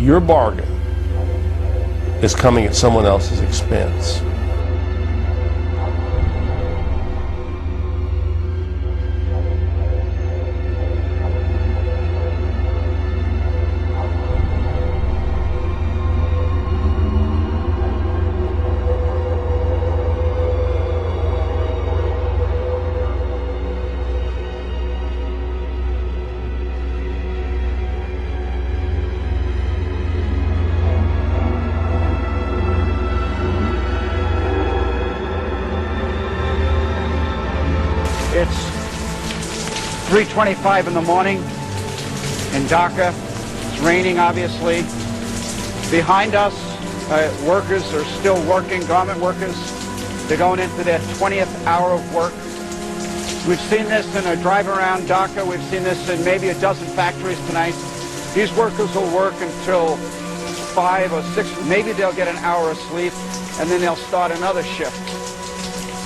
your bargain is coming at someone else's expense. It's 3:25 in the morning in Dhaka. It's raining, obviously. Behind us, workers are still working, garment workers. They're going into their 20th hour of work. We've seen this in a drive around Dhaka. We've seen this in maybe a dozen factories tonight. These workers will work until 5 or 6. Maybe they'll get an hour of sleep, and then they'll start another shift,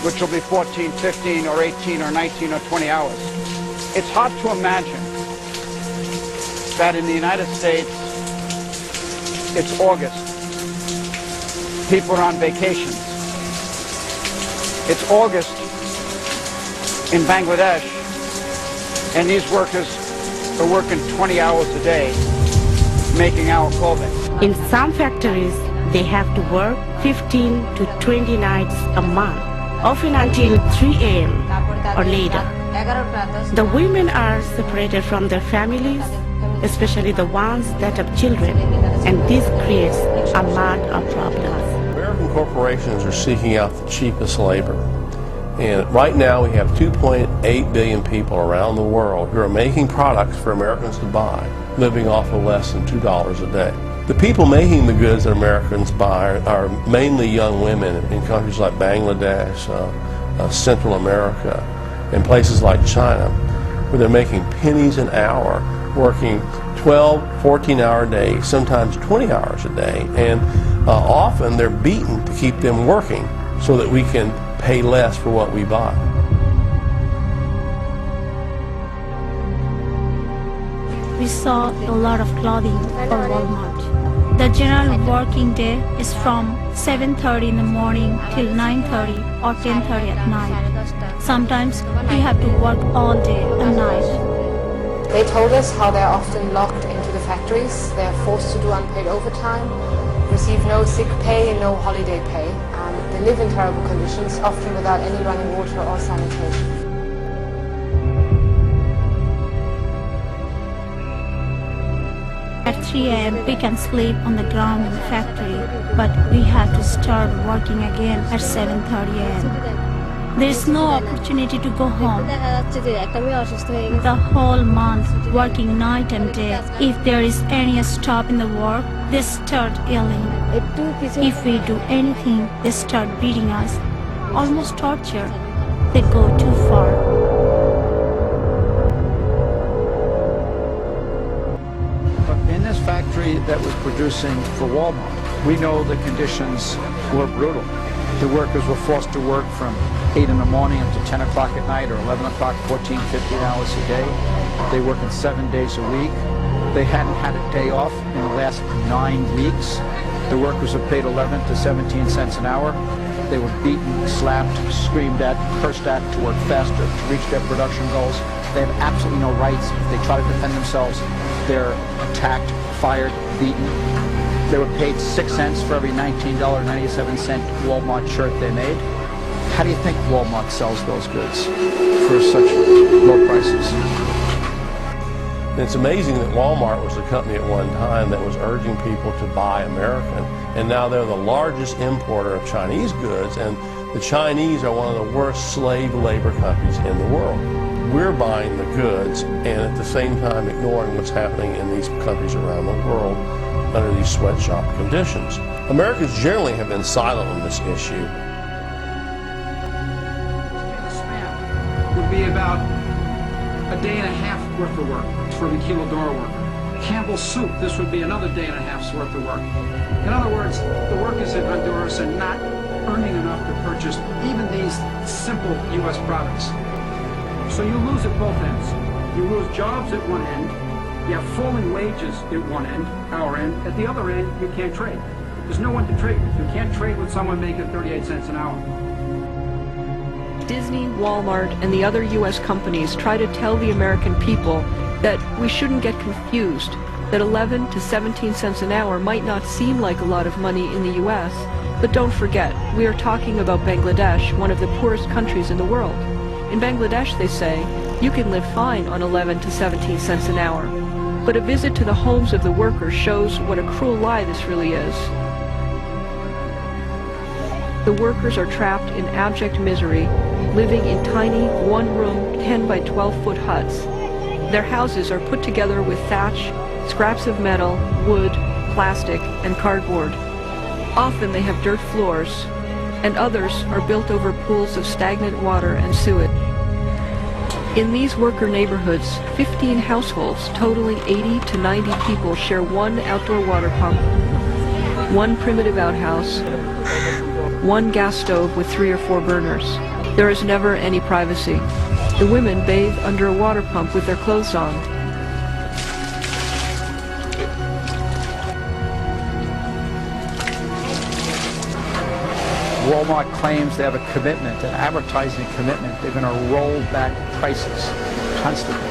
which will be 14, 15, or 18, or 19, or 20 hours. It's hard to imagine that in the United States, it's August. People are on vacations. It's August in Bangladesh, and these workers are working 20 hours a day, making our clothing. In some factories, they have to work 15 to 20 nights a month, often until 3 a.m. or later. The women are separated from their families, especially the ones that have children, and this creates a lot of problems. American corporations are seeking out the cheapest labor. And right now we have 2.8 billion people around the world who are making products for Americans to buy, living off of less than $2 a day. The people making the goods that Americans buy are mainly young women in countries like Bangladesh, Central America, and places like China, where they're making pennies an hour, working 12, 14-hour days, sometimes 20 hours a day, and often they're beaten to keep them working so that we can pay less for what we buy. We saw a lot of clothing for Walmart. The general working day is from 7:30 in the morning till 9:30 or 10:30 at night. Sometimes we have to work all day and night. They told us how they're often locked into the factories. They're forced to do unpaid overtime, receive no sick pay and no holiday pay. They live in terrible conditions, often without any running water or sanitation. At 3 a.m. we can sleep on the ground in the factory, but we have to start working again at 7:30 a.m. There is no opportunity to go home. The whole month working night and day. If there is any stop in the work, they start yelling. If we do anything, they start beating us. Almost torture. They go too far. In this factory that was producing for Walmart, we know the conditions were brutal. The workers were forced to work from 8 in the morning until 10 o'clock at night or 11 o'clock, 14, 15 hours a day. They work in 7 days a week. They hadn't had a day off in the last 9 weeks. The workers were paid 11 to 17 cents an hour. They were beaten, slapped, screamed at, cursed at to work faster, to reach their production goals. They have absolutely no rights. If they try to defend themselves, they're attacked, fired, beaten. They were paid 6 cents for every $19.97 Walmart shirt they made. How do you think Walmart sells those goods for such low prices? It's amazing that Walmart was a company at one time that was urging people to buy American, and now they're the largest importer of Chinese goods, and the Chinese are one of the worst slave labor countries in the world. We're buying the goods and at the same time ignoring what's happening in these countries around the world under these sweatshop conditions. Americans generally have been silent on this issue. Would be about a day and a half worth of work for the maquiladora worker. Campbell's soup, this would be another day and a half's worth of work. In other words, the workers in Honduras are not earning enough to purchase even these simple U.S. products. So you lose at both ends. You lose jobs at one end, You have falling wages at one end, our end. At the other end, you can't trade. There's no one to trade with. You can't trade with someone making 38 cents an hour. Disney, Walmart, and the other U.S. companies try to tell the American people that we shouldn't get confused, that 11 to 17 cents an hour might not seem like a lot of money in the U.S., but don't forget, we are talking about Bangladesh, one of the poorest countries in the world. In Bangladesh, they say, you can live fine on 11 to 17 cents an hour. But a visit to the homes of the workers shows what a cruel lie this really is. The workers are trapped in abject misery, living in tiny, one-room, 10 by 12-foot huts. Their houses are put together with thatch, scraps of metal, wood, plastic, and cardboard. Often they have dirt floors, and others are built over pools of stagnant water and sewage. In these worker neighborhoods, 15 households totaling 80 to 90 people share one outdoor water pump, one primitive outhouse, one gas stove with 3 or 4 burners. There is never any privacy. The women bathe under a water pump with their clothes on. Walmart claims they have a commitment, an advertising commitment. They're going to roll back prices constantly.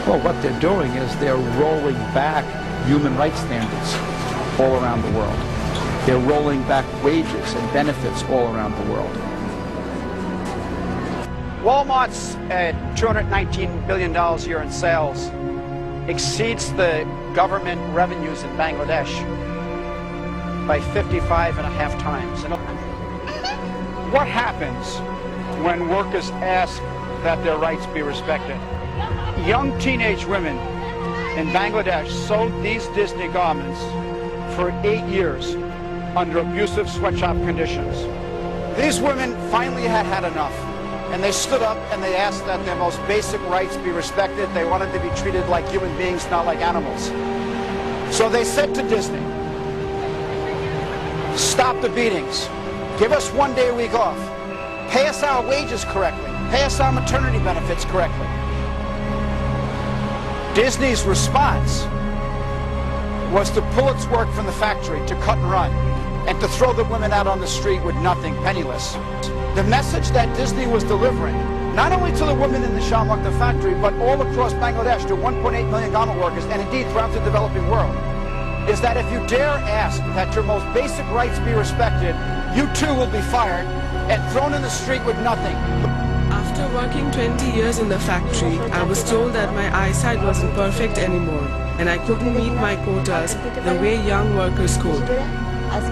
Well, what they're doing is they're rolling back human rights standards all around the world. They're rolling back wages and benefits all around the world. Walmart's $219 billion a year in sales exceeds the government revenues in Bangladesh by 55.5 times. What happens when workers ask that their rights be respected? Young teenage women in Bangladesh sewed these Disney garments for 8 years under abusive sweatshop conditions. These women finally had had enough, and they stood up and they asked that their most basic rights be respected. They wanted to be treated like human beings, not like animals. So they said to Disney, stop the beatings. Give us 1 day a week off. Pay us our wages correctly. Pay us our maternity benefits correctly. Disney's response was to pull its work from the factory, to cut and run, and to throw the women out on the street with nothing, penniless. The message that Disney was delivering, not only to the women in the Shah Makhtar factory, but all across Bangladesh to 1.8 million garment workers, and indeed throughout the developing world, is that if you dare ask that your most basic rights be respected, you too will be fired and thrown in the street with nothing. After working 20 years in the factory, I was told that my eyesight wasn't perfect anymore, and I couldn't meet my quotas the way young workers could.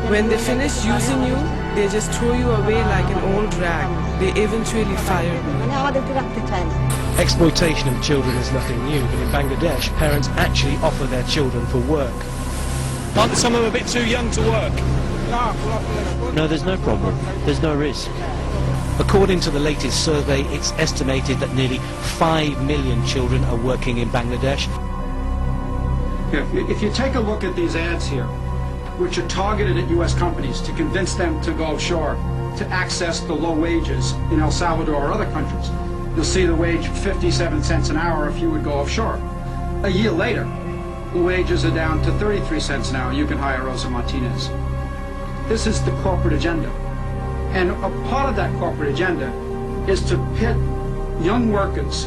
When they finish using you, they just throw you away like an old rag. They eventually fired me. Exploitation of children is nothing new, but in Bangladesh, parents actually offer their children for work. Aren't some of them a bit too young to work? No, there's no problem. There's no risk. According to the latest survey, it's estimated that nearly 5 million children are working in Bangladesh. If you take a look at these ads here, which are targeted at U.S. companies to convince them to go offshore, to access the low wages in El Salvador or other countries, you'll see the wage 57 cents an hour if you would go offshore. A year later, the wages are down to 33 cents an hour. You can hire Rosa Martinez. This is the corporate agenda. And a part of that corporate agenda is to pit young workers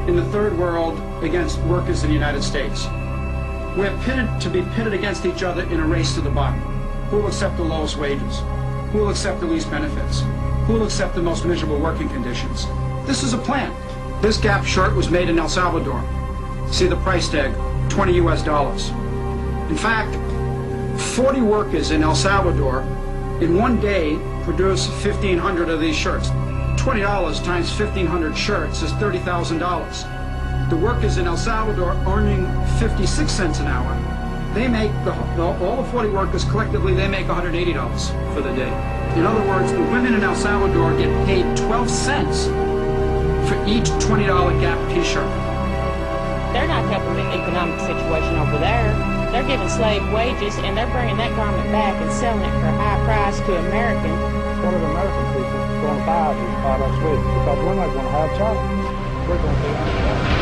in the third world against workers in the United States. We're to be pitted against each other in a race to the bottom. Who will accept the lowest wages? Who will accept the least benefits? Who will accept the most miserable working conditions? This is a plan. This Gap shirt was made in El Salvador. See the price tag, $20 US. In fact, 40 workers in El Salvador in one day produce 1,500 of these shirts. $20 times 1,500 shirts is $30,000. The workers in El Salvador earning 56 cents an hour, they make, all the 40 workers collectively, they make $180 for the day. In other words, the women in El Salvador get paid 12 cents for each $20 Gap t-shirt. They're not helping the economic situation over there. They're giving slave wages, and they're bringing that garment back and selling it for a high price to Americans. What are the American people going to buy these products with? Because we're not going to have jobs. We're going to be